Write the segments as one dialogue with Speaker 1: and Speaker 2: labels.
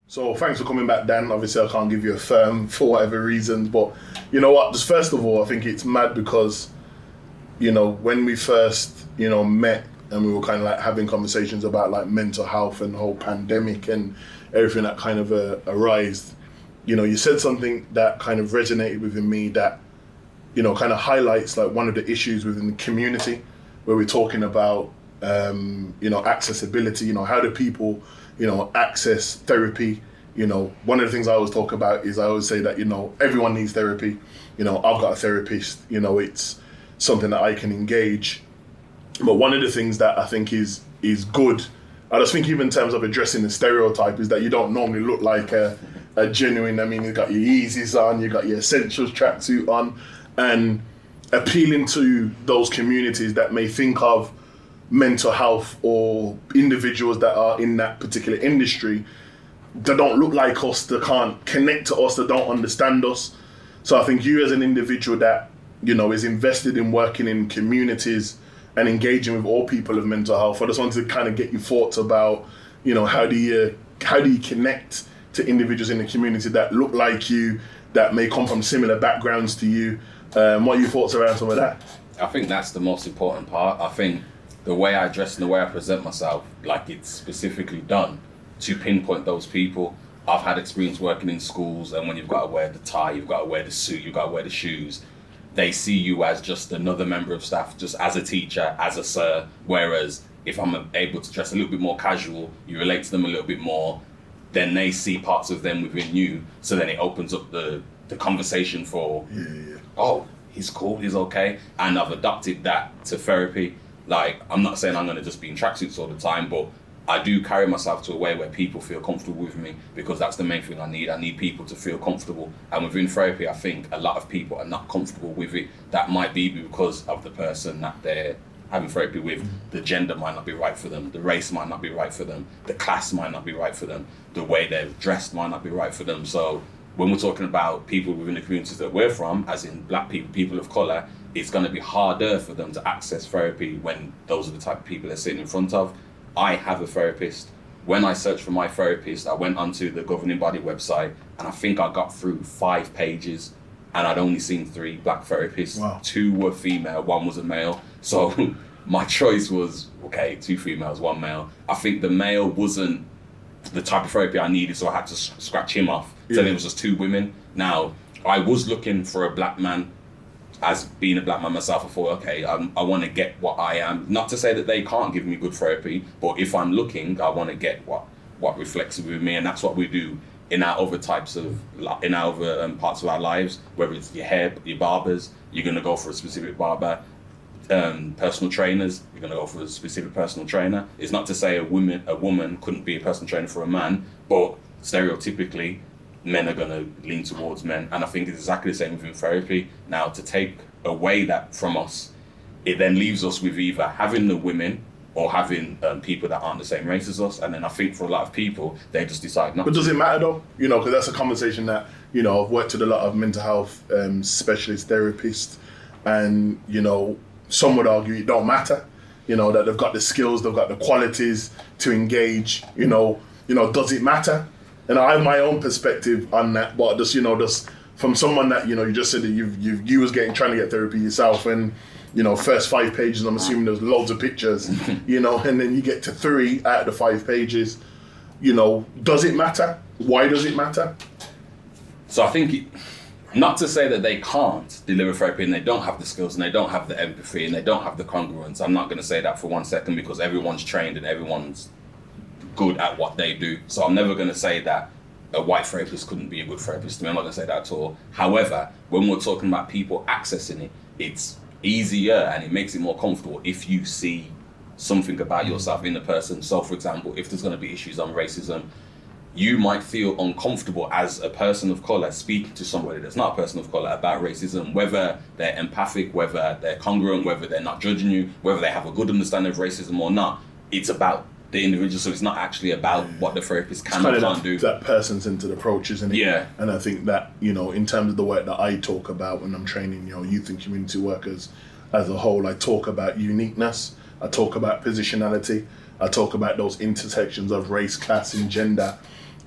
Speaker 1: So thanks for coming back, Dan. Obviously, I can't give you a firm for whatever reasons, but you know what? Just first of all, I think it's mad because, when we first, met and we were kind of like having conversations about like mental health and the whole pandemic and everything that kind of arose, you said something that kind of resonated within me that, kind of highlights like one of the issues within the community where we're talking about, accessibility, how do people, access therapy. One of the things I always talk about is I always say that, everyone needs therapy. I've got a therapist, it's something that I can engage. But one of the things that I think is good, I just think even in terms of addressing the stereotype, is that you don't normally look like a genuine, you've got your Yeezys on, you've got your Essentials tracksuit on, and appealing to those communities that may think of mental health or individuals that are in that particular industry that don't look like us, that can't connect to us, that don't understand us. So I think you as an individual that, is invested in working in communities and engaging with all people of mental health, I just wanted to kind of get your thoughts about, how do you connect to individuals in the community that look like you, that may come from similar backgrounds to you? What are your thoughts around some of that?
Speaker 2: I think that's the most important part. I think the way I dress and the way I present myself, like it's specifically done to pinpoint those people. I've had experience working in schools, and when you've got to wear the tie, you've got to wear the suit, you've got to wear the shoes, they see you as just another member of staff, just as a teacher, as a sir. Whereas if I'm able to dress a little bit more casual, you relate to them a little bit more, then they see parts of them within you. So then it opens up the conversation for, oh, he's cool, he's okay. And I've adopted that to therapy. Like, I'm not saying I'm going to just be in tracksuits all the time, but I do carry myself to a way where people feel comfortable with me, because that's the main thing I need. I need people to feel comfortable. And within therapy, I think a lot of people are not comfortable with it. That might be because of the person that they're having therapy with. The gender might not be right for them. The race might not be right for them. The class might not be right for them. The way they're dressed might not be right for them. So when we're talking about people within the communities that we're from, as in black people, people of colour, it's going to be harder for them to access therapy when those are the type of people they're sitting in front of. I have a therapist. When I searched for my therapist, I went onto the governing body website, and I think I got through 5 pages, and I'd only seen 3 black therapists.
Speaker 1: Wow.
Speaker 2: 2 were female, 1 was a male. So my choice was, okay, 2 females, 1 male. I think the male wasn't the type of therapy I needed, so I had to scratch him off. So then it was just 2 women. Now, I was looking for a black man. As being a black man myself, I thought, okay, I want to get what I am. Not to say that they can't give me good therapy, but if I'm looking, I want to get what reflects with me, and that's what we do in our other parts of our lives. Whether it's your hair, your barbers, you're going to go for a specific barber. Personal trainers, you're going to go for a specific personal trainer. It's not to say a woman couldn't be a personal trainer for a man, but stereotypically, men are going to lean towards men. And I think it's exactly the same within therapy. Now, to take away that from us, it then leaves us with either having the women or having people that aren't the same race as us. And then I think for a lot of people, they just decide not to.
Speaker 1: But does it matter though? Because that's a conversation that, I've worked with a lot of mental health specialist therapists, and, some would argue it don't matter, that they've got the skills, they've got the qualities to engage, does it matter? And I have my own perspective on that, but just from someone that, you just said that you was trying to get therapy yourself, and, first 5 pages, I'm assuming there's loads of pictures, and then you get to 3 out of the 5 pages, does it matter? Why does it matter?
Speaker 2: So I think, not to say that they can't deliver therapy and they don't have the skills and they don't have the empathy and they don't have the congruence. I'm not going to say that for 1 second, because everyone's trained and everyone's good at what they do. So I'm never going to say that a white therapist couldn't be a good therapist to me. I'm not going to say that at all. However, when we're talking about people accessing it, it's easier and it makes it more comfortable if you see something about yourself in the person. So for example, if there's going to be issues on racism, you might feel uncomfortable as a person of colour speaking to somebody that's not a person of colour about racism, whether they're empathic, whether they're congruent, whether they're not judging you, whether they have a good understanding of racism or not. It's about the individual, so it's not actually about what the therapist can or can't do.
Speaker 1: That person-centered approach, isn't it?
Speaker 2: Yeah.
Speaker 1: And I think that, in terms of the work that I talk about when I'm training, youth and community workers as a whole, I talk about uniqueness, I talk about positionality, I talk about those intersections of race, class and gender,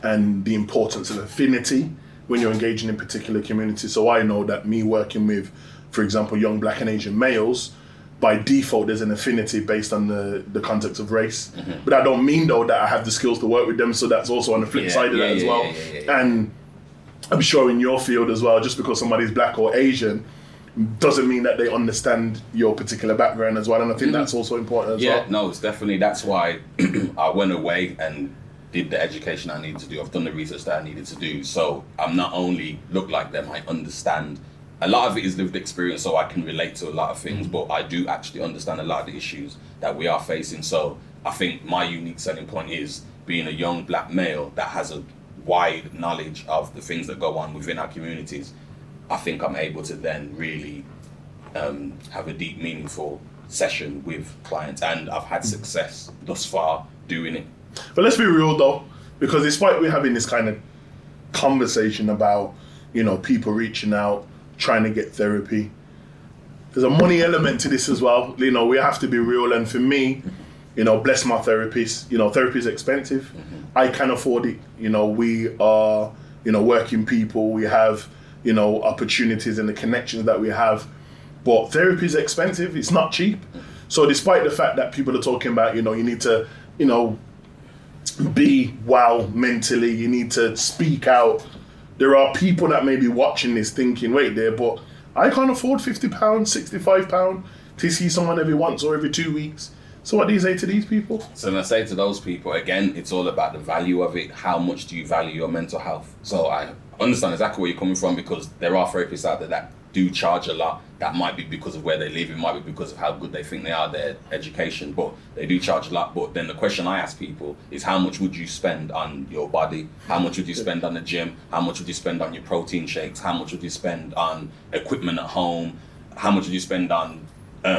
Speaker 1: and the importance of affinity when you're engaging in particular communities. So I know that me working with, for example, young Black and Asian males, by default there's an affinity based on the context of race. But I don't mean though that I have the skills to work with them, so that's also on the flip side of that as well. And I'm sure in your field as well, just because somebody's Black or Asian doesn't mean that they understand your particular background as well, and I think that's also important as well.
Speaker 2: Yeah, no, it's definitely, that's why I went away and did the education I needed to do. I've done the research that I needed to do, so I'm not only look like them, I understand. A lot of it is lived experience, so I can relate to a lot of things, but I do actually understand a lot of the issues that we are facing. So I think my unique selling point is being a young Black male that has a wide knowledge of the things that go on within our communities. I think I'm able to then really have a deep, meaningful session with clients, and I've had success thus far doing it.
Speaker 1: But let's be real though, because despite we're having this kind of conversation about, you know, people reaching out, trying to get therapy, there's a money element to this as well. You know, we have to be real, and for me, you know, bless my therapist, you know, therapy is expensive. I can afford it. You know, we are, you know, working people, we have, you know, opportunities and the connections that we have, but therapy is expensive, it's not cheap. So despite the fact that people are talking about, you know, you need to, you know, be well mentally, you need to speak out, there are people that may be watching this thinking, wait there, but I can't afford £50, £65 to see someone every once or every 2 weeks. So what do you say to these people?
Speaker 2: So when I say to those people, again, it's all about the value of it. How much do you value your mental health? So I understand exactly where you're coming from, because there are therapists out there that do charge a lot. That might be because of where they live, it might be because of how good they think they are, their education, but they do charge a lot. But then the question I ask people is, how much would you spend on your body? How much would you spend on the gym? How much would you spend on your protein shakes? How much would you spend on equipment at home? How much would you spend on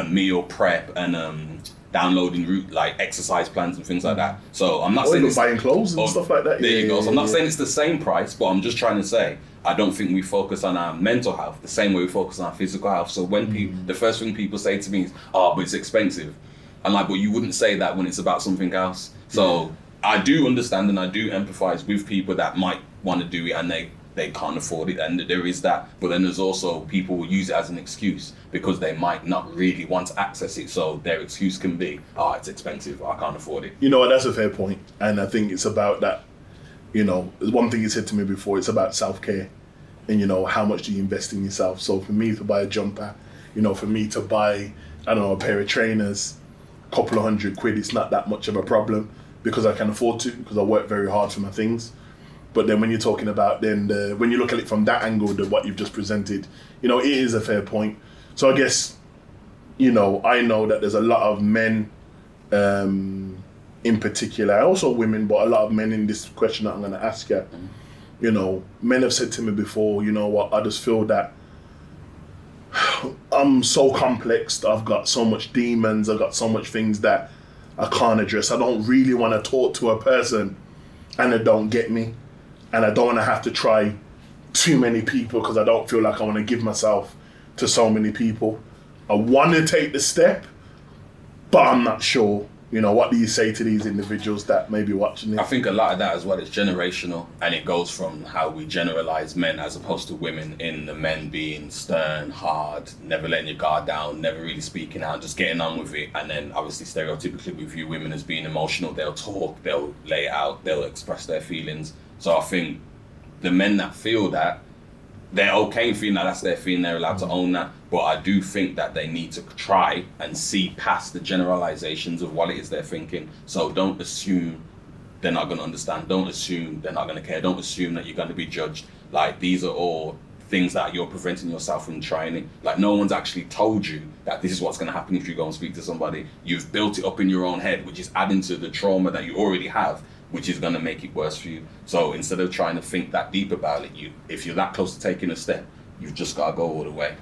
Speaker 2: meal prep and downloading route like exercise plans and things like that? So I'm not saying it's
Speaker 1: buying clothes and stuff like that.
Speaker 2: There you go. So I'm not saying it's the same price, but I'm just trying to say I don't think we focus on our mental health the same way we focus on our physical health. So when people, the first thing people say to me is, "Oh, but it's expensive," I'm like, "But you wouldn't say that when it's about something else." So I do understand and I do empathize with people that might want to do it and they can't afford it, and there is that. But then there's also people who use it as an excuse because they might not really want to access it. So their excuse can be, "Oh, it's expensive, I can't afford it."
Speaker 1: You know what, that's a fair point. And I think it's about that, you know, one thing you said to me before, it's about self-care. And, you know, how much do you invest in yourself? So for me to buy a jumper, you know, for me to buy, I don't know, a pair of trainers, a couple of £100, it's not that much of a problem because I can afford to, because I work very hard for my things. But then when you're talking about when you look at it from that angle, what you've just presented, you know, it is a fair point. So I guess, you know, I know that there's a lot of men in particular, also women, but a lot of men in this question that I'm going to ask you. You know, men have said to me before, you know what, I just feel that I'm so complex, I've got so much demons, I've got so much things that I can't address. I don't really want to talk to a person and they don't get me. And I don't want to have to try too many people because I don't feel like I want to give myself to so many people. I want to take the step, but I'm not sure. You know, what do you say to these individuals that may be watching this?
Speaker 2: I think a lot of that as well is generational, and it goes from how we generalize men as opposed to women, in the men being stern, hard, never letting your guard down, never really speaking out, just getting on with it. And then obviously stereotypically we view women as being emotional. They'll talk, they'll lay it out, they'll express their feelings. So I think the men that feel that, they're okay feeling that, that's their feeling, they're allowed to own that. But I do think that they need to try and see past the generalizations of what it is they're thinking. So don't assume they're not going to understand. Don't assume they're not going to care. Don't assume that you're going to be judged. Like, these are all things that you're preventing yourself from trying it. Like, no one's actually told you that this is what's going to happen if you go and speak to somebody. You've built it up in your own head, which is adding to the trauma that you already have, which is going to make it worse for you. So instead of trying to think that deep about it, if you're that close to taking a step, you've just got to go all the way.